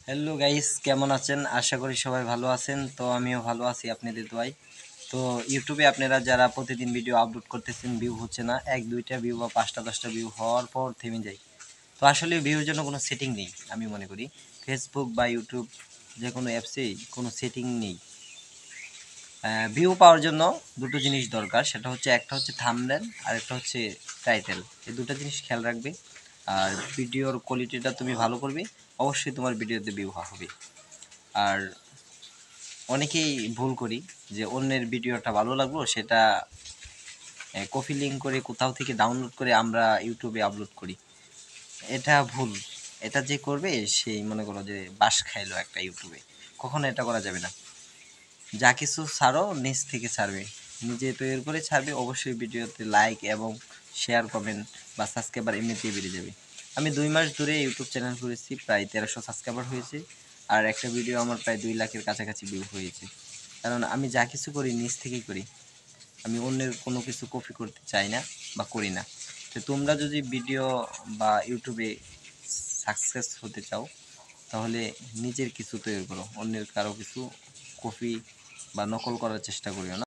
Hello guys, কেমন আছেন? আশা করি সবাই ভালো আছেন। তো আমিও ভালো আছি আপনাদের দোয়ায়। তো ইউটিউবে আপনারা যারা প্রতিদিন ভিডিও আপলোড করতেছেন, ভিউ হচ্ছে না, 1-2টা ভিউ বা 5টা 10টা ভিউ হওয়ার পর থেমে যায়। তো আসলে ভিউর জন্য কোনো সেটিং নেই, আমি মনে করি। ফেসবুক বা ইউটিউব যে কোনো অ্যাপসেই কোনো সেটিং নেই। ভিউ পাওয়ার জন্য দুটো জিনিস দরকার, সেটা হচ্ছে একটা হচ্ছে থাম্বনেল আর একটা হচ্ছে টাইটেল। এই দুটো জিনিস খেয়াল রাখবে। আর ভিডিওর কোয়ালিটিটা তুমি ভালো করবে, অবশ্যই তোমার ভিডিওতে ভিউ হবে। আর অনেকেই ভুল করি যে অন্যের ভিডিওটা ভালো লাগলো সেটা কপি লিঙ্ক করে কোথাও থেকে ডাউনলোড করে আমরা ইউটিউবে আপলোড করি। এটা ভুল। এটা যে করবে সেই মনে করো যে বাস খাইলো একটা ইউটিউবে। কখনো এটা করা যাবে না। যা কিছু ছাড়ো নিজ থেকে ছাড়বে, নিজে তৈরি করে ছাড়বে। অবশ্যই ভিডিওতে লাইক এবং শেয়ার কমেন্ট বা সাবস্ক্রাইবার এমনিতেই বেড়ে যাবে। আমি 2 মাস ধরে ইউটিউব চ্যানেল করেছি, প্রায় 1300 সাবস্ক্রাইবার হয়েছে। আর একটা ভিডিও আমার প্রায় 2 লাখের কাছাকাছি ভিউ হয়েছে। কারণ আমি যা কিছু করি নিজ থেকেই করি। আমি অন্যের কোনো কিছু কপি করতে চাই না বা করি না। তো তোমরা যদি ভিডিও বা ইউটিউবে সাকসেস হতে চাও, তাহলে নিজের কিছু তৈরি করো, অন্যের কারো কিছু কপি বা নকল করার চেষ্টা করিও না।